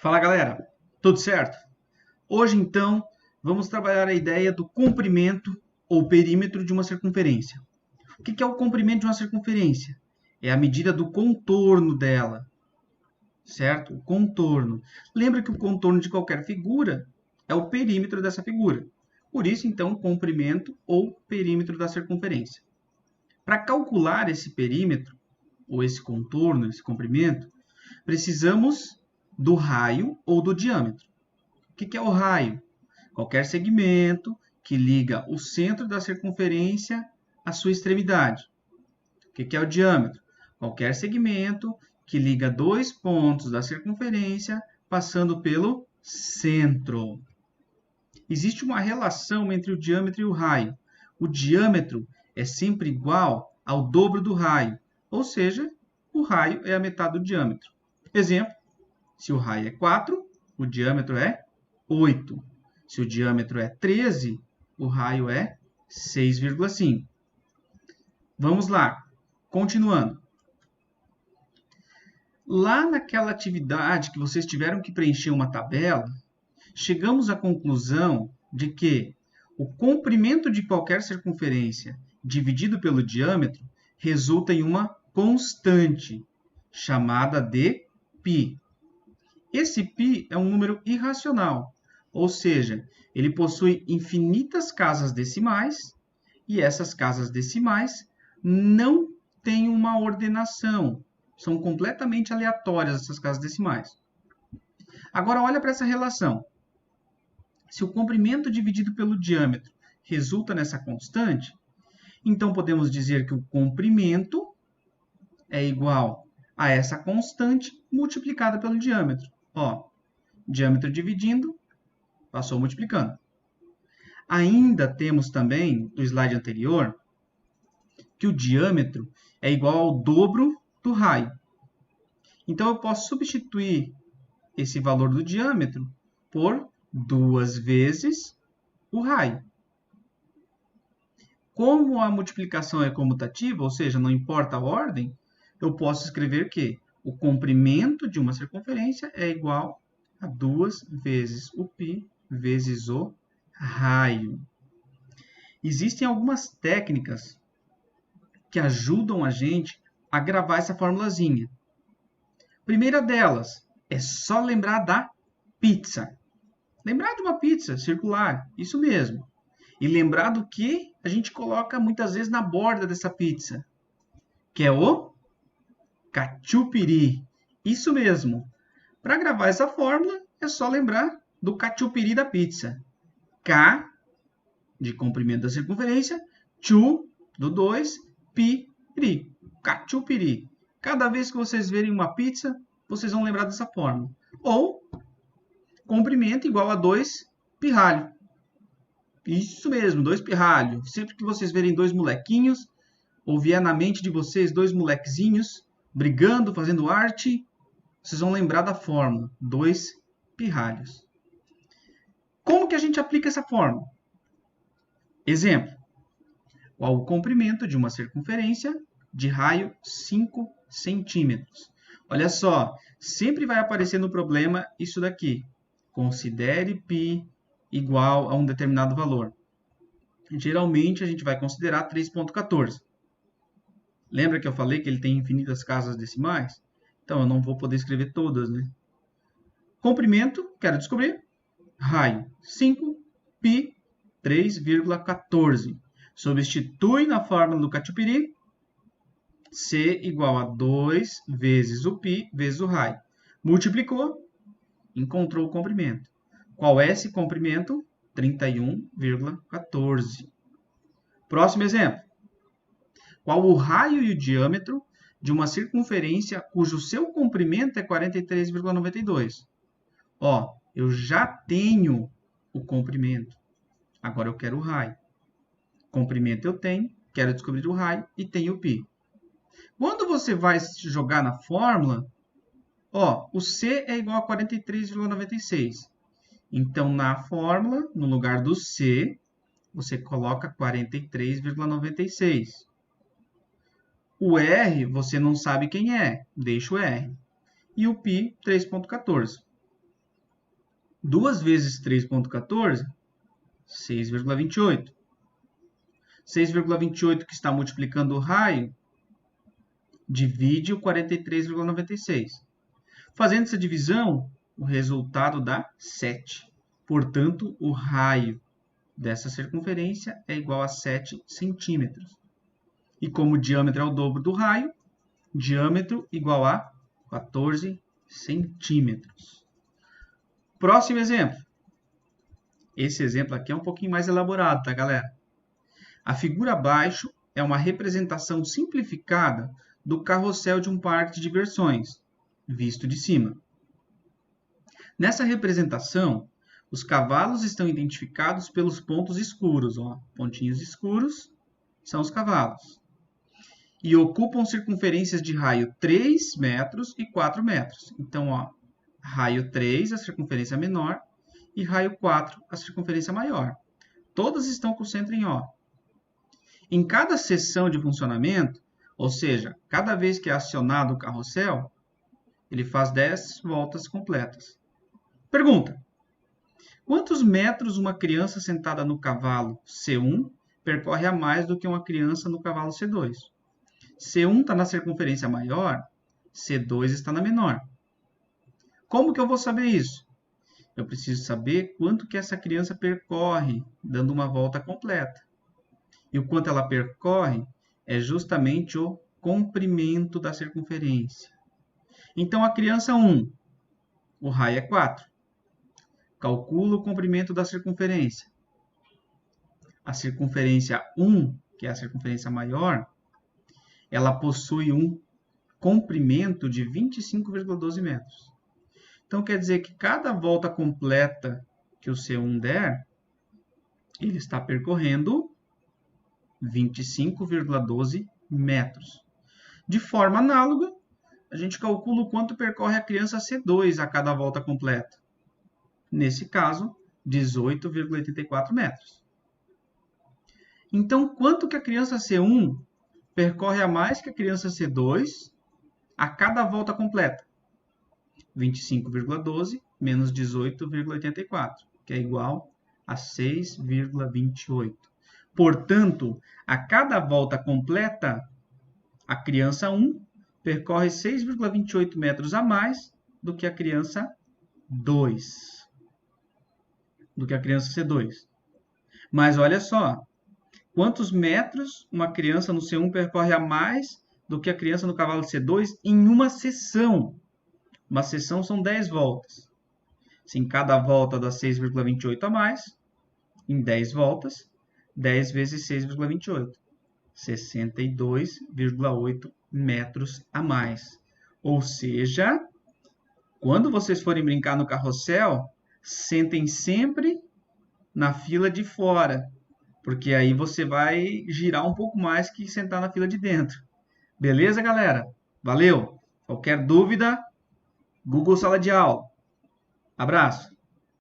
Fala galera, tudo certo? Hoje então vamos trabalhar a ideia do comprimento ou perímetro de uma circunferência. O que é o comprimento de uma circunferência? É a medida do contorno dela, certo? O contorno. Lembra que o contorno de qualquer figura é o perímetro dessa figura. Por isso então o comprimento ou perímetro da circunferência. Para calcular esse perímetro ou esse contorno, esse comprimento, precisamos do raio ou do diâmetro. O que é o raio? Qualquer segmento que liga o centro da circunferência à sua extremidade. O que é o diâmetro? Qualquer segmento que liga dois pontos da circunferência passando pelo centro. Existe uma relação entre o diâmetro e o raio. O diâmetro é sempre igual ao dobro do raio, ou seja, o raio é a metade do diâmetro. Exemplo, se o raio é 4, o diâmetro é 8. Se o diâmetro é 13, o raio é 6,5. Vamos lá, continuando. Lá naquela atividade que vocês tiveram que preencher uma tabela, chegamos à conclusão de que o comprimento de qualquer circunferência dividido pelo diâmetro resulta em uma constante, chamada de π. Esse π é um número irracional, ou seja, ele possui infinitas casas decimais e essas casas decimais não têm uma ordenação, são completamente aleatórias essas casas decimais. Agora olha para essa relação. Se o comprimento dividido pelo diâmetro resulta nessa constante, então podemos dizer que o comprimento é igual a essa constante multiplicada pelo diâmetro. Ó, diâmetro dividindo, passou multiplicando. Ainda temos também, do slide anterior, que o diâmetro é igual ao dobro do raio. Então, eu posso substituir esse valor do diâmetro por 2 vezes o raio. Como a multiplicação é comutativa, ou seja, não importa a ordem, eu posso escrever que o comprimento de uma circunferência é igual a 2 vezes o π vezes o raio. Existem algumas técnicas que ajudam a gente a gravar essa formulazinha. Primeira delas é só lembrar da pizza. Lembrar de uma pizza circular, isso mesmo. E lembrar do que a gente coloca muitas vezes na borda dessa pizza, que é o catupiry. Isso mesmo. Para gravar essa fórmula, é só lembrar do catupiry da pizza. K, de comprimento da circunferência, chu, do 2, pi, ri. Catupiry. Cada vez que vocês verem uma pizza, vocês vão lembrar dessa fórmula. Ou, comprimento igual a 2 pirralho. Isso mesmo, 2 pirralho. Sempre que vocês verem dois molequinhos, ou vier na mente de vocês dois molequezinhos, brigando, fazendo arte, vocês vão lembrar da fórmula, 2 pirralhos. Como que a gente aplica essa fórmula? Exemplo, qual o comprimento de uma circunferência de raio 5 centímetros? Olha só, sempre vai aparecer no problema isso daqui. Considere π igual a um determinado valor. Geralmente, a gente vai considerar 3,14. Lembra que eu falei que ele tem infinitas casas decimais? Então, eu não vou poder escrever todas, né? Comprimento, quero descobrir. Raio, 5, π, 3,14. Substitui na fórmula do catupiry. C igual a 2 vezes o π vezes o raio. Multiplicou, encontrou o comprimento. Qual é esse comprimento? 31,14. Próximo exemplo. Qual o raio e o diâmetro de uma circunferência cujo seu comprimento é 43,92? Ó, eu já tenho o comprimento. Agora eu quero o raio. Comprimento eu tenho, quero descobrir o raio e tenho o π. Quando você vai jogar na fórmula, ó, o C é igual a 43,96. Então, na fórmula, no lugar do C, você coloca 43,96. O R, você não sabe quem é, deixa o R. E o π, 3,14. 2 vezes 3,14, 6,28. 6,28 que está multiplicando o raio, divide o 43,96. Fazendo essa divisão, o resultado dá 7. Portanto, o raio dessa circunferência é igual a 7 centímetros. E como o diâmetro é o dobro do raio, diâmetro igual a 14 centímetros. Próximo exemplo. Esse exemplo aqui é um pouquinho mais elaborado, tá, galera? A figura abaixo é uma representação simplificada do carrossel de um parque de diversões, visto de cima. Nessa representação, os cavalos estão identificados pelos pontos escuros. Ó. Pontinhos escuros são os cavalos. E ocupam circunferências de raio 3 metros e 4 metros. Então, ó, raio 3, a circunferência menor, e raio 4, a circunferência maior. Todas estão com o centro em O. Em cada seção de funcionamento, ou seja, cada vez que é acionado o carrossel, ele faz 10 voltas completas. Pergunta: quantos metros uma criança sentada no cavalo C1 percorre a mais do que uma criança no cavalo C2? C1 está na circunferência maior, C2 está na menor. Como que eu vou saber isso? Eu preciso saber quanto que essa criança percorre, dando uma volta completa. E o quanto ela percorre é justamente o comprimento da circunferência. Então, a criança 1, o raio é 4. Calculo o comprimento da circunferência. A circunferência 1, que é a circunferência maior, ela possui um comprimento de 25,12 metros. Então, quer dizer que cada volta completa que o C1 der, ele está percorrendo 25,12 metros. De forma análoga, a gente calcula o quanto percorre a criança C2 a cada volta completa. Nesse caso, 18,84 metros. Então, quanto que a criança C1 percorre a mais que a criança C2 a cada volta completa? 25,12 menos 18,84, que é igual a 6,28. Portanto, a cada volta completa, a criança 1 percorre 6,28 metros a mais do que a criança 2. Do que a criança C2. Mas olha só, quantos metros uma criança no C1 percorre a mais do que a criança no cavalo C2 em uma sessão? Uma sessão são 10 voltas. Se em cada volta dá 6,28 a mais, em 10 voltas, 10 vezes 6,28. 62,8 metros a mais. Ou seja, quando vocês forem brincar no carrossel, sentem sempre na fila de fora, porque aí você vai girar um pouco mais que sentar na fila de dentro. Beleza, galera? Valeu! Qualquer dúvida, Google Sala de Aula. Abraço!